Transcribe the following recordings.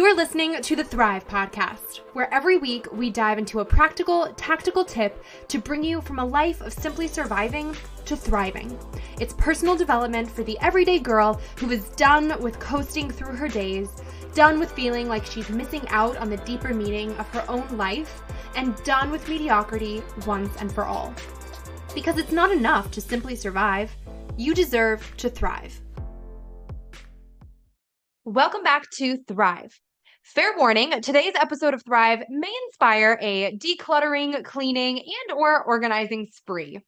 You're listening to the Thrive Podcast, where every week we dive into a practical, tactical tip to bring you from a life of simply surviving to thriving. It's personal development for the everyday girl who is done with coasting through her days, done with feeling like she's missing out on the deeper meaning of her own life, and done with mediocrity once and for all. Because it's not enough to simply survive. You deserve to thrive. Welcome back to Thrive. Fair warning, today's episode of Thrive may inspire a decluttering, cleaning, and or organizing spree.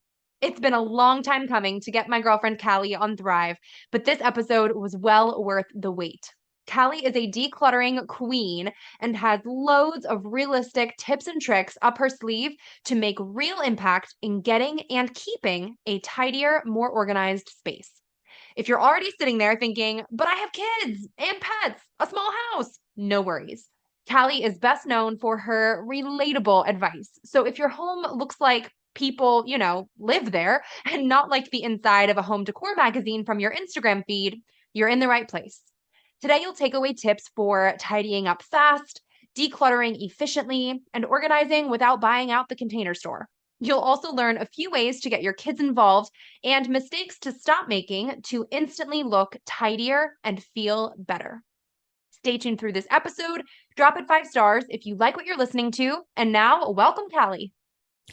It's been a long time coming to get my girlfriend Kallie on Thrive, but this episode was well worth the wait. Kallie is a decluttering queen and has loads of realistic tips and tricks up her sleeve to make real impact in getting and keeping a tidier, more organized space. If you're already sitting there thinking, but I have kids and pets, a small house, no worries. Kallie is best known for her relatable advice. So if your home looks like people, live there and not like the inside of a home decor magazine from your Instagram feed, you're in the right place. Today, you'll take away tips for tidying up fast, decluttering efficiently, and organizing without buying out the container store. You'll also learn a few ways to get your kids involved and mistakes to stop making to instantly look tidier and feel better. Stay tuned through this episode. Drop it 5 stars if you like what you're listening to. And now, welcome, Kallie.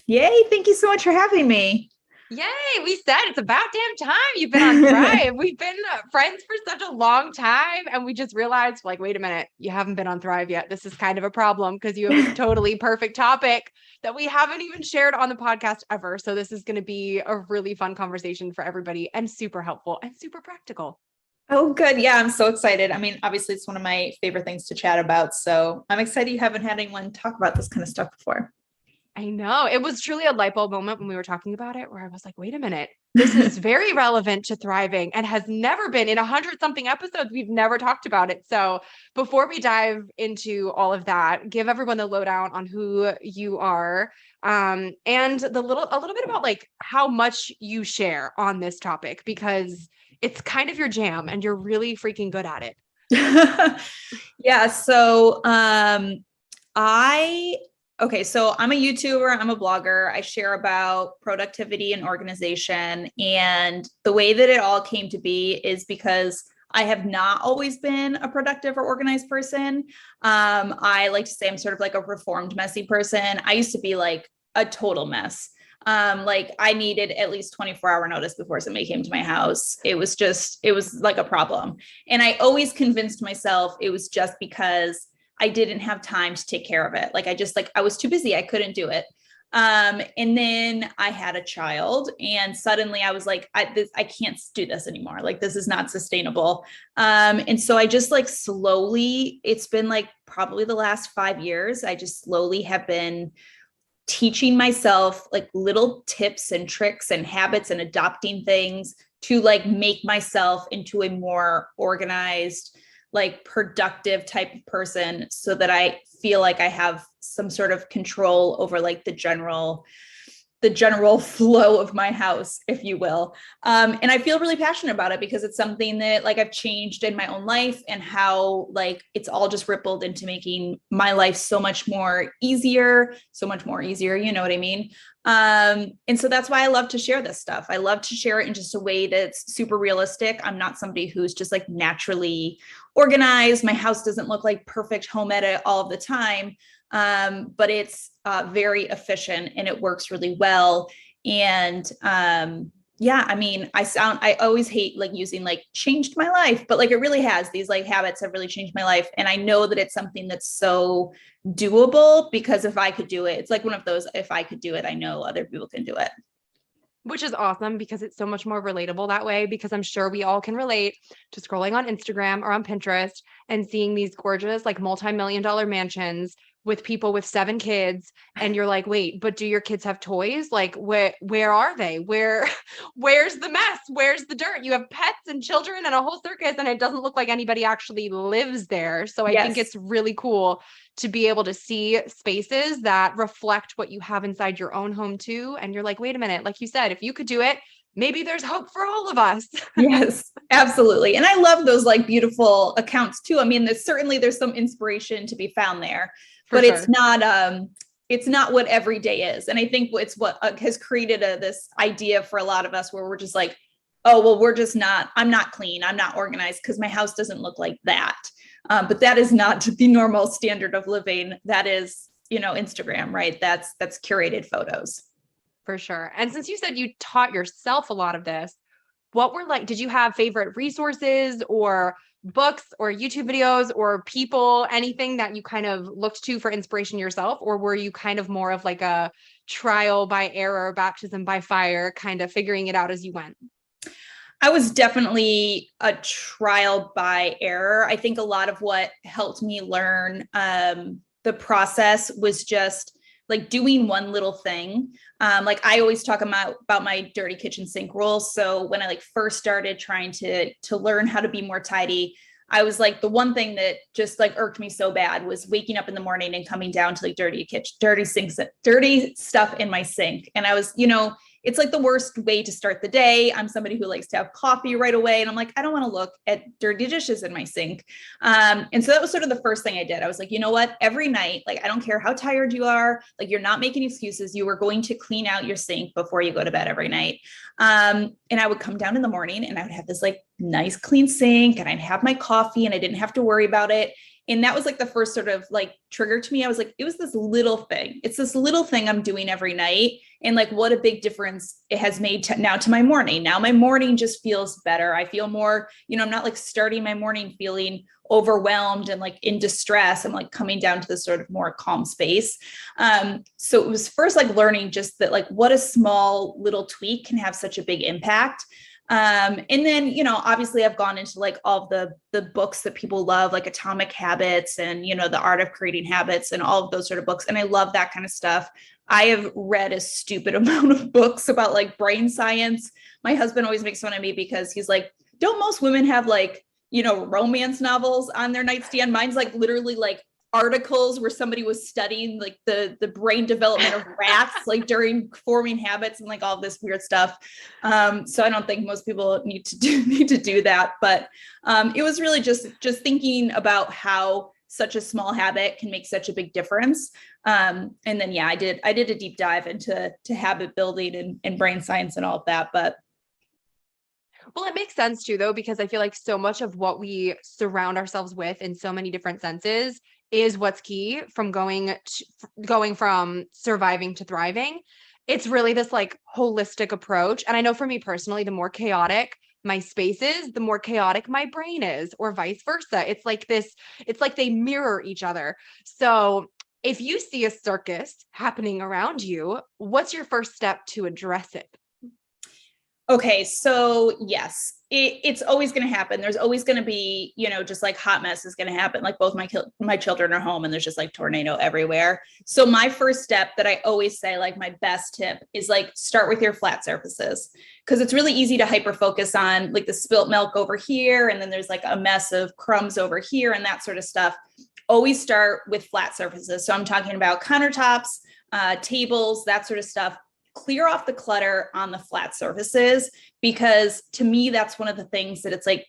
Yay. Thank you so much for having me. Yay. We said it's about damn time you've been on Thrive. We've been friends for such a long time. And we just realized, wait a minute, you haven't been on Thrive yet. This is kind of a problem because you have a totally perfect topic that we haven't even shared on the podcast ever. So this is going to be a really fun conversation for everybody and super helpful and super practical. Oh, good. Yeah, I'm so excited. I mean, obviously it's one of my favorite things to chat about. So I'm excited you haven't had anyone talk about this kind of stuff before. I know. It was truly a light bulb moment when we were talking about it, where I was like, wait a minute, this is very relevant to thriving and has never been in 100-something episodes. We've never talked about it. So before we dive into all of that, give everyone the lowdown on who you are, and a little bit about like how much you share on this topic, because it's kind of your jam and you're really freaking good at it. Yeah. So, so I'm a YouTuber, I'm a blogger. I share about productivity and organization. And the way that it all came to be is because I have not always been a productive or organized person. I like to say I'm sort of like a reformed, messy person. I used to be like a total mess. I needed at least 24-hour notice before somebody came to my house. It was like a problem. And I always convinced myself it was just because I didn't have time to take care of it. I was too busy. I couldn't do it. And then I had a child and suddenly I was like, I can't do this anymore. Like, this is not sustainable. And so I just slowly, it's been probably the last 5 years, I just slowly have been teaching myself little tips and tricks and habits and adopting things to make myself into a more organized, productive type of person so that I feel like I have some sort of control over the general flow of my house, if you will. And I feel really passionate about it because it's something that I've changed in my own life and how it's all just rippled into making my life so much more easier. You know what I mean? And so that's why I love to share this stuff. I love to share it in just a way that's super realistic. I'm not somebody who's just naturally organized. My house doesn't look like perfect home edit all of the time. But it's very efficient and it works really well. And I always hate using changed my life, but it really has. These habits have really changed my life. And I know that it's something that's so doable because if I could do it, it's one of those, if I could do it, I know other people can do it. Which is awesome because it's so much more relatable that way, because I'm sure we all can relate to scrolling on Instagram or on Pinterest and seeing these gorgeous, multi-million-dollar mansions with people with 7 kids. And you're like, wait, but do your kids have toys? Where are they? Where's the mess? Where's the dirt? You have pets and children and a whole circus, and it doesn't look like anybody actually lives there. So I think it's really cool to be able to see spaces that reflect what you have inside your own home too. And you're like, wait a minute, like you said, if you could do it, maybe there's hope for all of us. Yes, absolutely. And I love those like beautiful accounts too. I mean, there's some inspiration to be found there, For but sure. it's not what every day is. And I think it's what has created this idea for a lot of us where we're just like, oh, well, I'm not clean. I'm not organized because my house doesn't look like that. But that is not the normal standard of living. That is, Instagram, right? That's curated photos. For sure. And since you said you taught yourself a lot of this, what were like, did you have favorite resources or books or YouTube videos or people, anything that you kind of looked to for inspiration yourself? Or were you kind of more of like a trial by error, baptism by fire, kind of figuring it out as you went? I was definitely a trial by error. I think a lot of what helped me learn the process was just like doing one little thing. Like I always talk about my dirty kitchen sink rule. So when I like first started trying to learn how to be more tidy, I was like, the one thing that just like irked me so bad was waking up in the morning and coming down to like dirty kitchen, dirty sinks, dirty stuff in my sink. And I was, it's like the worst way to start the day. I'm somebody who likes to have coffee right away. And I'm like, I don't want to look at dirty dishes in my sink. And so that was sort of the first thing I did. I was like, you know what? Every night, like, I don't care how tired you are, like, you're not making excuses. You are going to clean out your sink before you go to bed every night. And I would come down in the morning and I would have this like nice clean sink and I'd have my coffee and I didn't have to worry about it. And that was like the first sort of like trigger to me. I was like, it was this little thing. It's this little thing I'm doing every night. And like, what a big difference it has made now to my morning. Now my morning just feels better. I feel more, I'm not like starting my morning feeling overwhelmed and like in distress. I'm like coming down to this sort of more calm space. So it was first like learning just that, like what a small little tweak can have such a big impact. And then, obviously I've gone into like all the books that people love, like Atomic Habits and, the Art of Creating Habits and all of those sort of books. And I love that kind of stuff. I have read a stupid amount of books about like brain science. My husband always makes fun of me because he's like, don't most women have like, romance novels on their nightstand? Mine's like literally like articles where somebody was studying like the brain development of rats, like during forming habits and like all this weird stuff. So I don't think most people need to do that. But it was really just thinking about how such a small habit can make such a big difference. And then, yeah, I did a deep dive into habit building and brain science and all of that. But well, it makes sense too, though, because I feel like so much of what we surround ourselves with in so many different senses is what's key from going from surviving to thriving. It's really this like holistic approach. And I know for me personally, the more chaotic my space is, the more chaotic my brain is, or vice versa. It's like they mirror each other. So if you see a circus happening around you, what's your first step to address it? okay, so yes, it's always going to happen. There's always going to be, just like hot mess is going to happen. Like both my children are home and there's just like tornado everywhere. So my first step that I always say, like my best tip is like start with your flat surfaces, because it's really easy to hyper focus on like the spilt milk over here. And then there's like a mess of crumbs over here and that sort of stuff. Always start with flat surfaces. So I'm talking about countertops, tables, that sort of stuff. Clear off the clutter on the flat surfaces, because to me, that's one of the things that it's like,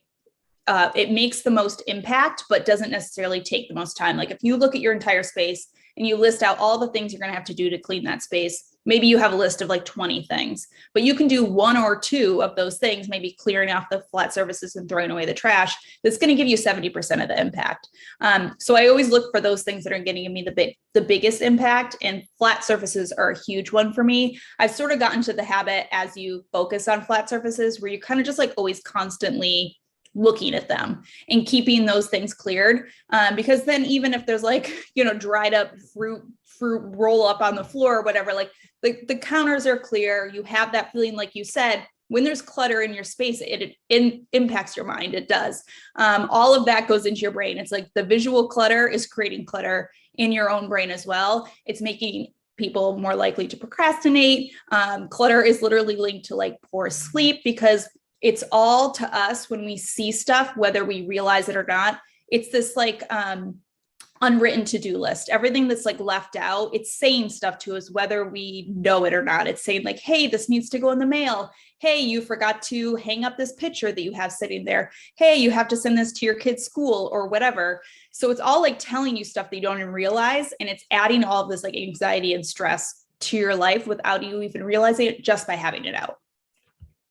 it makes the most impact, but doesn't necessarily take the most time. Like if you look at your entire space and you list out all the things you're going to have to do to clean that space, maybe you have a list of like 20 things, but you can do one or two of those things, maybe clearing off the flat surfaces and throwing away the trash. That's going to give you 70% of the impact. So I always look for those things that are getting me the biggest impact, and flat surfaces are a huge one for me. I've sort of gotten to the habit as you focus on flat surfaces where you kind of just like always constantly looking at them and keeping those things cleared. Because then even if there's like, dried up fruit roll up on the floor or whatever, like the counters are clear. You have that feeling, like you said, when there's clutter in your space, it impacts your mind. It does. All of that goes into your brain. It's like the visual clutter is creating clutter in your own brain as well. It's making people more likely to procrastinate. Clutter is literally linked to like poor sleep, because it's all to us when we see stuff, whether we realize it or not. It's this like unwritten to-do list, everything that's like left out, it's saying stuff to us, whether we know it or not. It's saying like, hey, this needs to go in the mail. Hey, you forgot to hang up this picture that you have sitting there. Hey, you have to send this to your kid's school or whatever. So it's all like telling you stuff that you don't even realize. And it's adding all of this like anxiety and stress to your life without you even realizing it, just by having it out.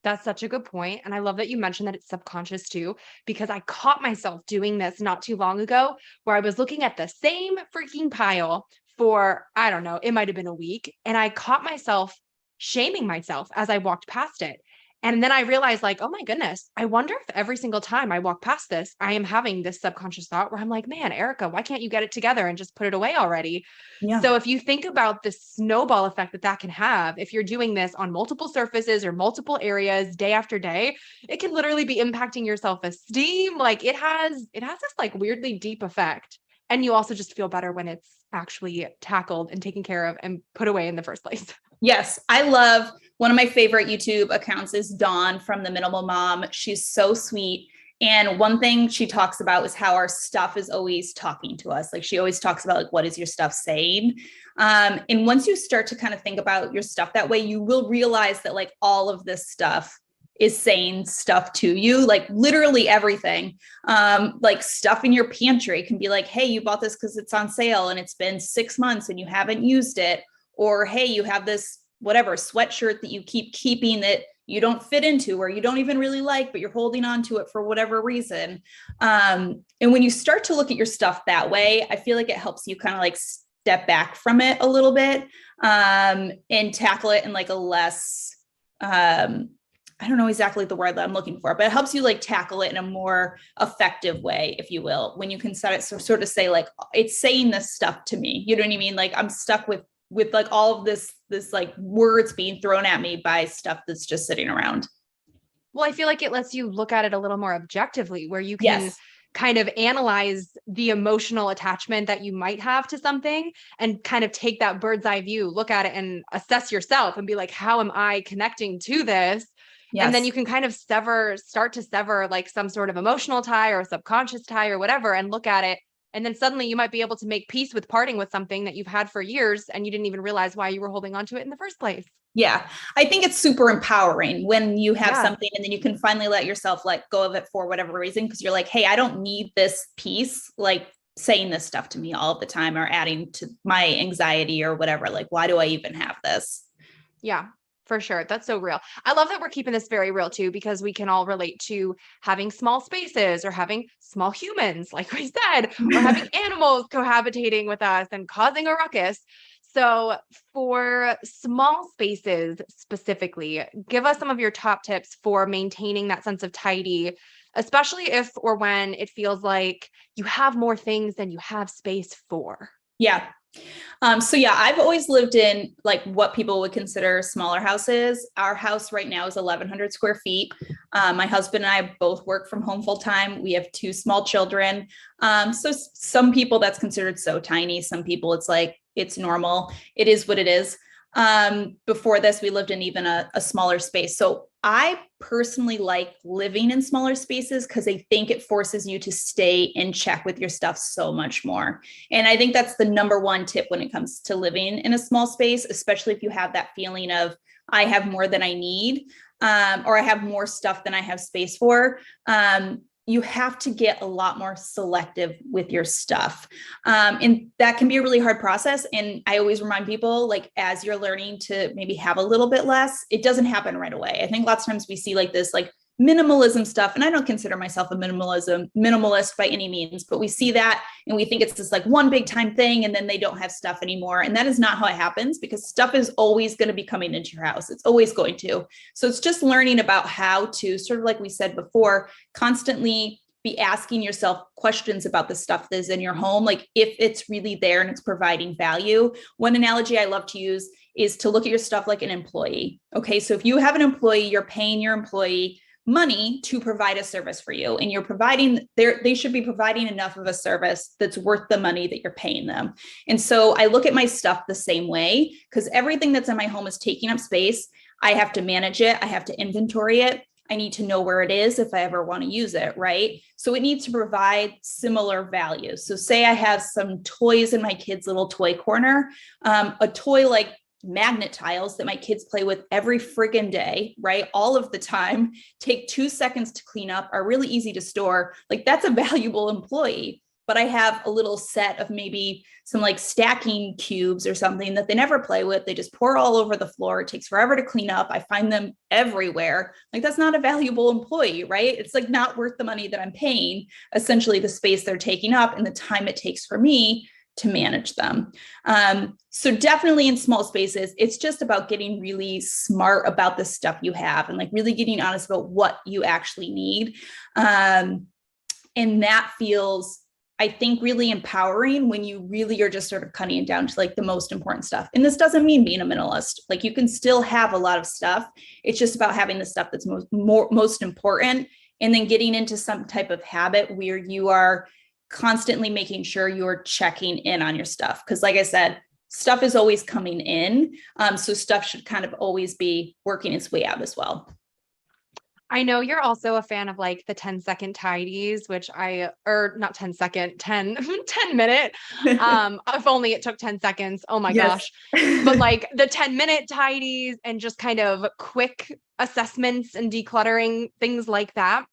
That's such a good point. And I love that you mentioned that it's subconscious too, because I caught myself doing this not too long ago where I was looking at the same freaking pile for, I don't know, it might have been a week. And I caught myself shaming myself as I walked past it. And then I realized, like, oh my goodness, I wonder if every single time I walk past this, I am having this subconscious thought where I'm like, man, Erica, why can't you get it together and just put it away already? Yeah. So if you think about the snowball effect that that can have, if you're doing this on multiple surfaces or multiple areas day after day, it can literally be impacting your self-esteem. Like it has this like weirdly deep effect. And you also just feel better when it's actually tackled and taken care of and put away in the first place. Yes, I love one of my favorite YouTube accounts is Dawn from The Minimal Mom. She's so sweet. And one thing she talks about is how our stuff is always talking to us. Like she always talks about like, what is your stuff saying? And once you start to kind of think about your stuff that way, you will realize that like all of this stuff is saying stuff to you, like literally everything. Like stuff in your pantry can be like, hey, you bought this because it's on sale and it's been 6 months and you haven't used it. Or, hey, you have this whatever sweatshirt that you keep keeping that you don't fit into or you don't even really like, but you're holding on to it for whatever reason. And when you start to look at your stuff that way, I feel like it helps you kind of like step back from it a little bit and tackle it in like a less, I don't know exactly the word that I'm looking for, but it helps you like tackle it in a more effective way, if you will, when you can set it, so sort of say like, it's saying this stuff to me. You know what I mean? Like I'm stuck with like all of this like words being thrown at me by stuff that's just sitting around. Well, I feel like it lets you look at it a little more objectively, where you can Yes. kind of analyze the emotional attachment that you might have to something and kind of take that bird's eye view, look at it and assess yourself and be like, how am I connecting to this? And then Yes. you can kind of start to sever like some sort of emotional tie or subconscious tie or whatever and look at it. And then suddenly you might be able to make peace with parting with something that you've had for years and you didn't even realize why you were holding on to it in the first place. Yeah. I think it's super empowering when you have Yeah. something and then you can finally let yourself let go of it for whatever reason. Cause you're like, hey, I don't need this piece, like saying this stuff to me all the time or adding to my anxiety or whatever. Like, why do I even have this? Yeah, for sure. That's so real. I love that we're keeping this very real too, because we can all relate to having small spaces or having small humans, like we said, or having animals cohabitating with us and causing a ruckus. So, for small spaces specifically, give us some of your top tips for maintaining that sense of tidy, especially if or when it feels like you have more things than you have space for. Yeah. So yeah, I've always lived in like what people would consider smaller houses. Our house right now is 1,100 square feet. My husband and I both work from home full time. We have two small children. So some people that's considered so tiny. Some people it's like, it's normal. It is what it is. Before this, we lived in even a smaller space. So I personally like living in smaller spaces because I think it forces you to stay in check with your stuff so much more. And I think that's the number one tip when it comes to living in a small space, especially if you have that feeling of I have more than I need, or I have more stuff than I have space for. You have to get a lot more selective with your stuff. And that can be a really hard process. And I always remind people, like, as you're learning to maybe have a little bit less, it doesn't happen right away. I think lots of times we see like this, like minimalism stuff. And I don't consider myself a minimalist by any means, but we see that and we think it's this like one big time thing. And then they don't have stuff anymore. And that is not how it happens because stuff is always going to be coming into your house. It's always going to. So it's just learning about how to sort of like we said before, constantly be asking yourself questions about the stuff that is in your home. Like if it's really there and it's providing value. One analogy I love to use is to look at your stuff like an employee. Okay. So if you have an employee, you're paying your employee money to provide a service for you and you're providing they should be providing enough of a service that's worth the money that you're paying them. And so I look at my stuff the same way because everything that's in my home is taking up space. I have to manage it. I have to inventory it. I need to know where it is if I ever want to use it, right? So it needs to provide similar value. So say I have some toys in my kids' little toy corner, a toy like magnet tiles that my kids play with every friggin' day, right? All of the time, take 2 seconds to clean up, are really easy to store. Like that's a valuable employee. But I have a little set of maybe some like stacking cubes or something that they never play with. They just pour all over the floor. It takes forever to clean up. I find them everywhere. Like that's not a valuable employee, right? It's like not worth the money that I'm paying, essentially the space they're taking up and the time it takes for me to manage them. So definitely in small spaces, it's just about getting really smart about the stuff you have and like really getting honest about what you actually need. And that feels, I think, really empowering when you really are just sort of cutting it down to like the most important stuff. And this doesn't mean being a minimalist. Like you can still have a lot of stuff. It's just about having the stuff that's most important, and then getting into some type of habit where you are constantly making sure you're checking in on your stuff. Because like I said, stuff is always coming in. So stuff should kind of always be working its way out as well. I know you're also a fan of like the 10-second tidies, which or not 10-second, 10-minute. If only it took 10 seconds. Oh my Yes. gosh. But like the 10-minute tidies and just kind of quick assessments and decluttering, things like that.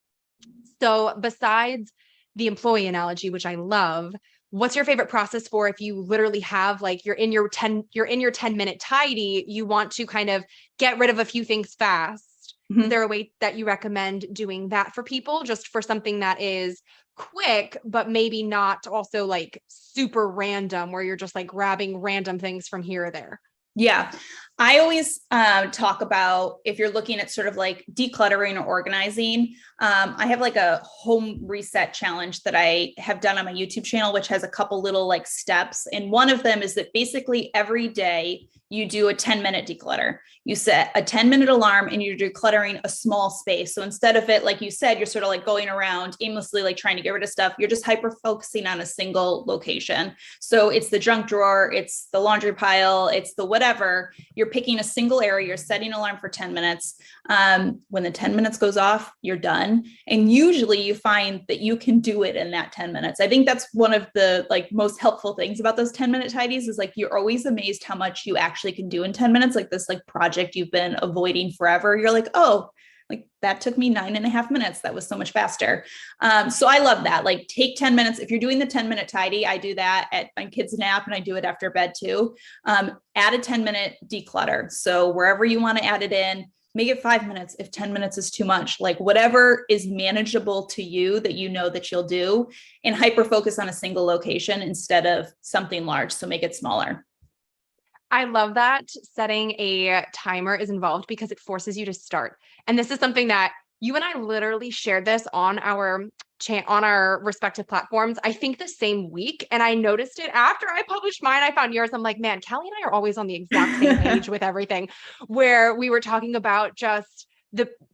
So besides the employee analogy, which I love, what's your favorite process for if you literally have like you're in your 10-minute tidy, you want to kind of get rid of a few things fast? Mm-hmm. Is there a way that you recommend doing that for people, just for something that is quick, but maybe not also like super random where you're just like grabbing random things from here or there? Yeah. I always talk about if you're looking at sort of like decluttering or organizing, I have like a home reset challenge that I have done on my YouTube channel, which has a couple little like steps. And one of them is that basically every day you do a 10-minute declutter. You set a 10-minute alarm and you're decluttering a small space. So instead of it, like you said, you're sort of like going around aimlessly, like trying to get rid of stuff. You're just hyper focusing on a single location. So it's the junk drawer, it's the laundry pile, it's the whatever. You're picking a single area, you're setting an alarm for 10 minutes. When the 10 minutes goes off, you're done. And usually you find that you can do it in that 10 minutes. I think that's one of the like most helpful things about those 10-minute tidies is like, you're always amazed how much you actually can do in 10 minutes. Like this like project you've been avoiding forever. You're like, oh, like that took me 9.5 minutes. That was so much faster. So I love that. Like take 10 minutes. If you're doing the 10-minute tidy, I do that at my kids' nap and I do it after bed too. Add a 10-minute declutter. So wherever you want to add it in, make it 5 minutes. If 10 minutes is too much, like whatever is manageable to you that you know that you'll do, and hyper focus on a single location instead of something large. So make it smaller. I love that setting a timer is involved because it forces you to start. And this is something that you and I literally shared this on our on our respective platforms, I think the same week. And I noticed it after I published mine. I found yours. I'm like, man, Kallie and I are always on the exact same page with everything, where we were talking about just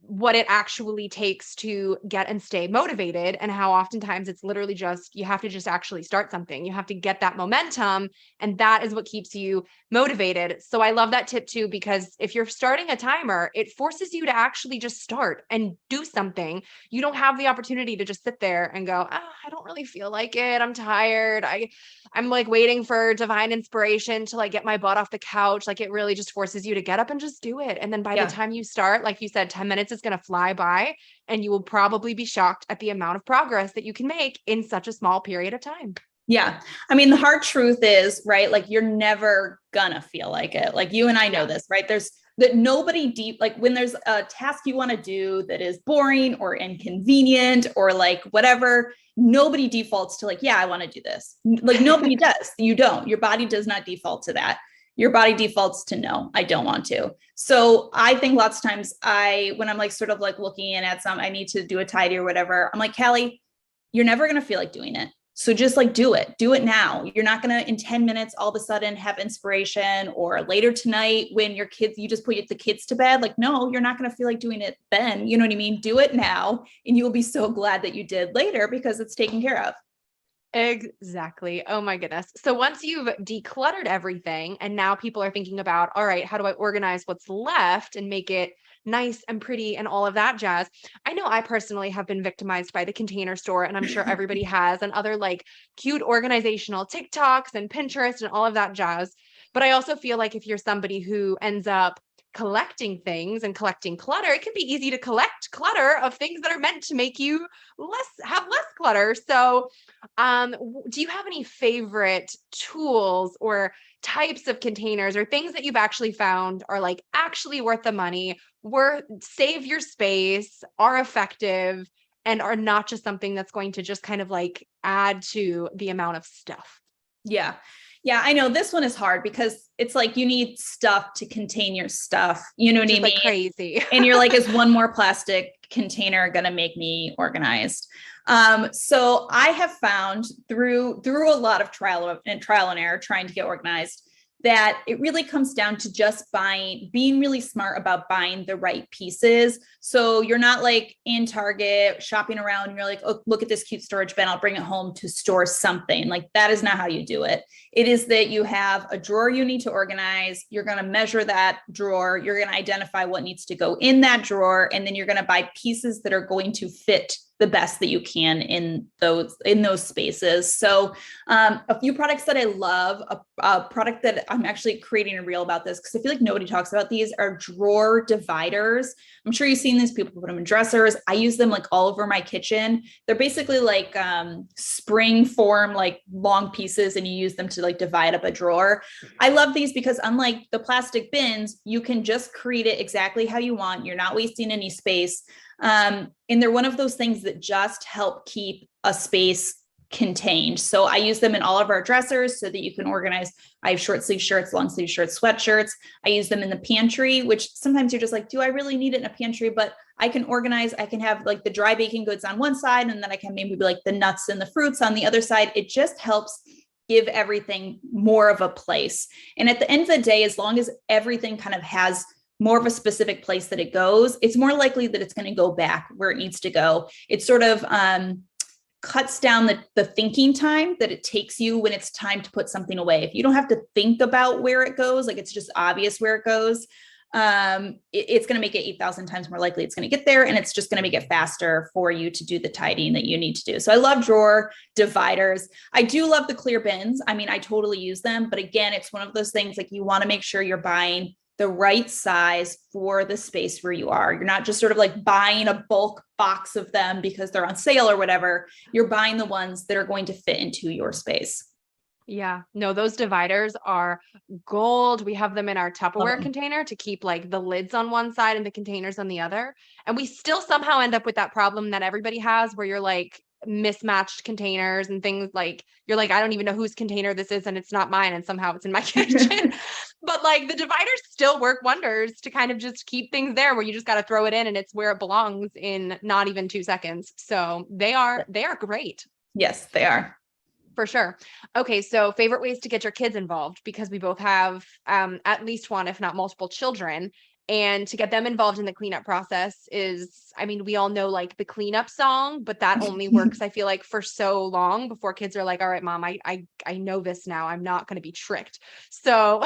what it actually takes to get and stay motivated, and how oftentimes it's literally just you have to just actually start something. You have to get that momentum, and that is what keeps you motivated. So I love that tip too, because if you're starting a timer, it forces you to actually just start and do something. You don't have the opportunity to just sit there and go, oh, I don't really feel like it. I'm tired. I'm like waiting for divine inspiration to like get my butt off the couch. Like it really just forces you to get up and just do it. And then by the time you start, like you said, 10 minutes is going to fly by, and you will probably be shocked at the amount of progress that you can make in such a small period of time. Yeah. I mean, the hard truth is, right, like you're never gonna feel like it. Like you and I know this, right? There's that nobody deep, like when there's a task you want to do that is boring or inconvenient or like whatever, nobody defaults to like, yeah, I want to do this. Like nobody does. You don't. Your body does not default to that. Your body defaults to no, I don't want to. So I think lots of times when I'm like sort of like looking in at I need to do a tidy or whatever, I'm like, Kallie, you're never going to feel like doing it. So just like do it now. You're not going to in 10 minutes, all of a sudden have inspiration, or later tonight when your kids, you just put the kids to bed. Like, no, you're not going to feel like doing it then. You know what I mean? Do it now. And you will be so glad that you did later because it's taken care of. Exactly. Oh my goodness. So once you've decluttered everything and now people are thinking about, all right, how do I organize what's left and make it nice and pretty and all of that jazz. I know I personally have been victimized by the Container Store, and I'm sure everybody has, and other like cute organizational TikToks and Pinterest and all of that jazz. But I also feel like if you're somebody who ends up collecting things and collecting clutter, it can be easy to collect clutter of things that are meant to make you have less clutter. So, do you have any favorite tools or types of containers or things that you've actually found are like actually worth the money, worth save your space, are effective, and are not just something that's going to just kind of like add to the amount of stuff? Yeah. Yeah, I know this one is hard because it's like you need stuff to contain your stuff. You know what I Just like mean? crazy. And you're like, is one more plastic container going to make me organized? So I have found through a lot of trial and error trying to get organized that it really comes down to just being really smart about buying the right pieces. So you're not like in Target shopping around and you're like, oh, look at this cute storage bin, I'll bring it home to store something. Like that is not how you do it. It is that you have a drawer you need to organize. You're going to measure that drawer. You're going to identify what needs to go in that drawer. And then you're going to buy pieces that are going to fit the best that you can in those spaces. So a few products that I love, a product that I'm actually creating a reel about this because I feel like nobody talks about these, are drawer dividers. I'm sure you've seen these. People put them in dressers. I use them like all over my kitchen. They're basically like spring form, like long pieces, and you use them to like divide up a drawer. I love these because unlike the plastic bins, you can just create it exactly how you want. You're not wasting any space. And they're one of those things that just help keep a space contained. So I use them in all of our dressers so that you can organize. I have short sleeve shirts, long sleeve shirts, sweatshirts. I use them in the pantry, which sometimes you're just like, do I really need it in a pantry? But I can organize. I can have like the dry baking goods on one side, and then I can maybe be like the nuts and the fruits on the other side. It just helps give everything more of a place. And at the end of the day, as long as everything kind of has more of a specific place that it goes, it's more likely that it's going to go back where it needs to go. It sort of cuts down the thinking time that it takes you when it's time to put something away. If you don't have to think about where it goes, like it's just obvious where it goes, it's going to make it 8,000 times more likely it's going to get there. And it's just going to make it faster for you to do the tidying that you need to do. So I love drawer dividers. I do love the clear bins. I mean, I totally use them, but again, it's one of those things like you want to make sure you're buying the right size for the space where you are. You're not just sort of like buying a bulk box of them because they're on sale or whatever. You're buying the ones that are going to fit into your space. Yeah, no, those dividers are gold. We have them in our Tupperware container to keep like the lids on one side and the containers on the other. And we still somehow end up with that problem that everybody has where you're like mismatched containers and things like you're like, I don't even know whose container this is and it's not mine. And somehow it's in my kitchen. But like the dividers still work wonders to kind of just keep things there where you just got to throw it in and it's where it belongs in not even 2 seconds. So they are great. Yes, they are. For sure. Okay, so favorite ways to get your kids involved, because we both have at least one, if not multiple children. And to get them involved in the cleanup process is, I mean, we all know like the cleanup song, but that only works, I feel like, for so long before kids are like, all right, mom, I know this now. I'm not going to be tricked. So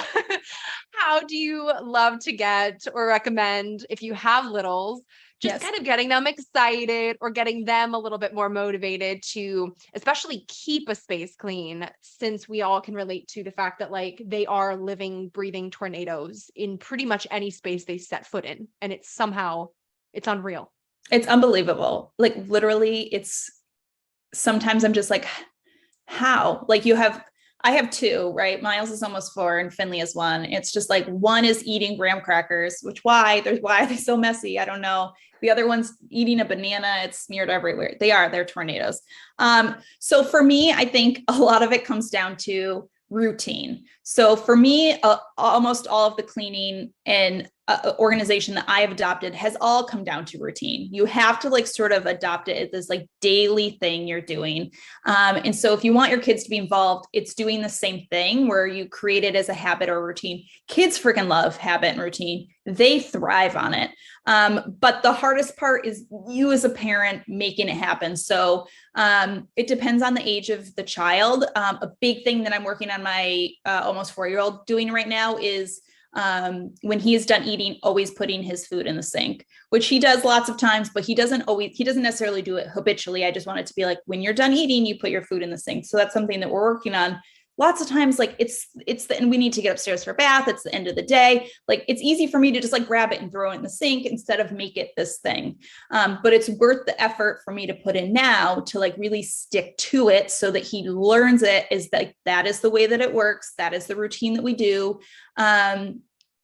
how do you love to get or recommend, if you have littles, just kind of getting them excited or getting them a little bit more motivated to especially keep a space clean, since we all can relate to the fact that like they are living, breathing tornadoes in pretty much any space they set foot in. And it's unreal. It's unbelievable. Like literally sometimes I'm just like, how? Like I have two, right? Miles is almost 4 and Finley is 1. It's just like one is eating graham crackers, why are they so messy? I don't know. The other one's eating a banana. It's smeared everywhere. They're tornadoes. So for me, I think a lot of it comes down to routine. So for me, almost all of the cleaning and organization that I have adopted has all come down to routine. You have to like sort of adopt it as this like daily thing you're doing. And so if you want your kids to be involved, it's doing the same thing where you create it as a habit or routine. Kids freaking love habit and routine. They thrive on it. But the hardest part is you as a parent making it happen. So it depends on the age of the child. A big thing that I'm working on my almost 4-year-old doing right now is when he is done eating, always putting his food in the sink, which he does lots of times, but he doesn't necessarily do it habitually. I just want it to be like, when you're done eating, you put your food in the sink. So that's something that we're working on. Lots of times, like and we need to get upstairs for a bath. It's the end of the day. Like, it's easy for me to just like grab it and throw it in the sink instead of make it this thing. But it's worth the effort for me to put in now to like really stick to it so that he learns it, is that is the way that it works. That is the routine that we do. And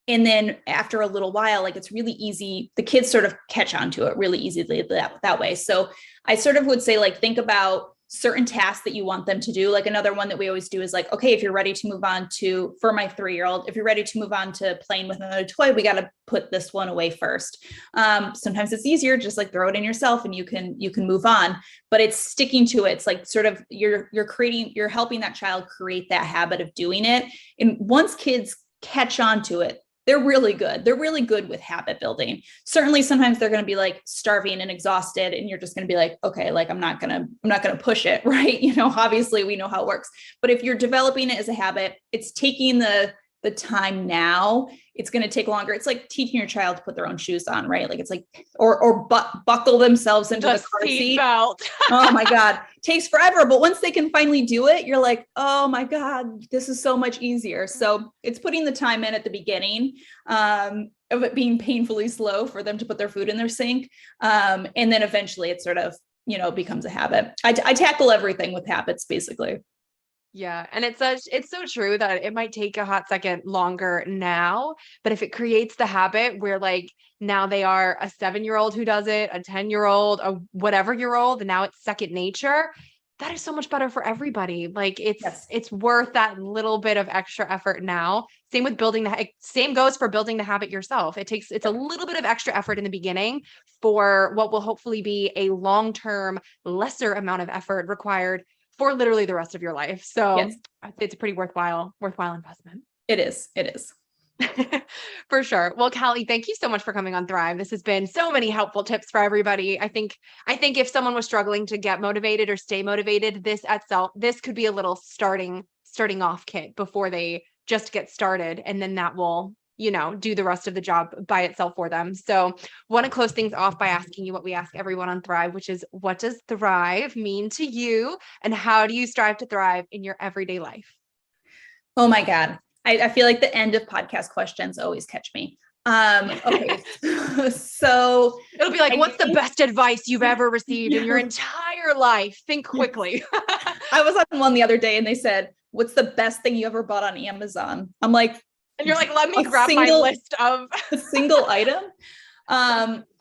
then after a little while, like, it's really easy. The kids sort of catch on to it really easily that way. So I sort of would say, like, think about certain tasks that you want them to do. Like, another one that we always do is like, okay, if you're ready to move on to, for my 3-year-old, if you're ready to move on to playing with another toy, we got to put this one away first. Sometimes it's easier, just like throw it in yourself and you can move on, but it's sticking to it. It's like sort of you're helping that child create that habit of doing it. And once kids catch on to it, they're really good. They're really good with habit building. Certainly sometimes they're going to be like starving and exhausted, and you're just going to be like, okay, like I'm not going to push it. Right. Obviously we know how it works, but if you're developing it as a habit, it's taking the time now. It's going to take longer. It's like teaching your child to put their own shoes on, right? Like, it's like, or buckle themselves into the car seat. Belt. Oh my God. Takes forever. But once they can finally do it, you're like, oh my God, this is so much easier. So it's putting the time in at the beginning, of it being painfully slow for them to put their food in their sink. And then eventually it sort of, becomes a habit. I tackle everything with habits, basically. Yeah. And it's so true that it might take a hot second longer now, but if it creates the habit where, like, now they are a 7-year-old who does it, a 10-year-old, a whatever year old, and now it's second nature, that is so much better for everybody. Like, it's worth that little bit of extra effort now. Same with same goes for building the habit yourself. It's a little bit of extra effort in the beginning for what will hopefully be a long-term, lesser amount of effort required for literally the rest of your life. So yes. It's a pretty worthwhile investment. It is. For sure. Well, Kallie, thank you so much for coming on Thrive. This has been so many helpful tips for everybody. I think if someone was struggling to get motivated or stay motivated, this could be a little starting off kit before they just get started. And then that will, do the rest of the job by itself for them. So want to close things off by asking you what we ask everyone on Thrive, which is, what does thrive mean to you? And how do you strive to thrive in your everyday life? Oh my God. I feel like the end of podcast questions always catch me. Okay. So it'll be like, what's the best advice you've ever received in your entire life? Think quickly. I was on one the other day and they said, what's the best thing you ever bought on Amazon? I'm like, and you're like, let me grab my list of a single item.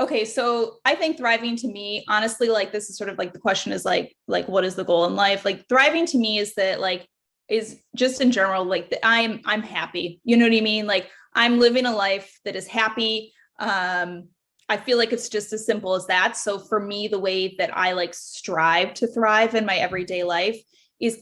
Okay. So I think thriving to me, honestly, like, this is sort of like, the question is like, what is the goal in life? Like, thriving to me is that, like, is just in general, like, I'm happy. You know what I mean? Like, I'm living a life that is happy. I feel like it's just as simple as that. So for me, the way that I like strive to thrive in my everyday life is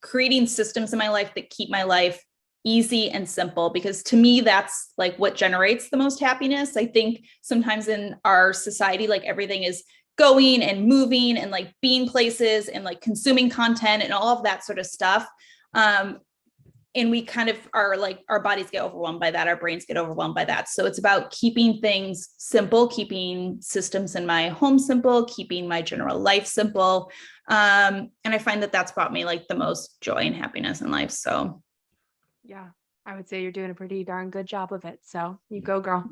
creating systems in my life that keep my life easy and simple, because to me, that's like what generates the most happiness. I think sometimes in our society, like, everything is going and moving and like being places and like consuming content and all of that sort of stuff. And we kind of are like, our bodies get overwhelmed by that. Our brains get overwhelmed by that. So it's about keeping things simple, keeping systems in my home simple, keeping my general life simple. And I find that that's brought me like the most joy and happiness in life. So yeah, I would say you're doing a pretty darn good job of it. So you go, girl.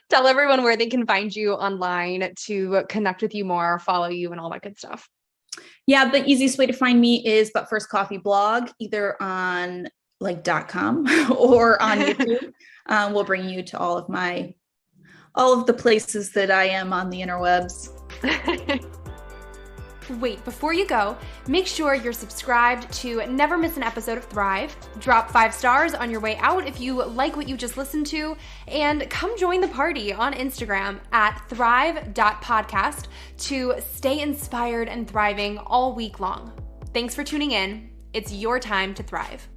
Tell everyone where they can find you online to connect with you more, follow you, and all that good stuff. Yeah, the easiest way to find me is But First Coffee blog, either on like .com or on YouTube. We'll bring you to all of the places that I am on the interwebs. Wait, before you go, make sure you're subscribed to never miss an episode of Thrive. Drop 5 stars on your way out if you like what you just listened to, and come join the party on Instagram at thrive.podcast to stay inspired and thriving all week long. Thanks for tuning in. It's your time to thrive.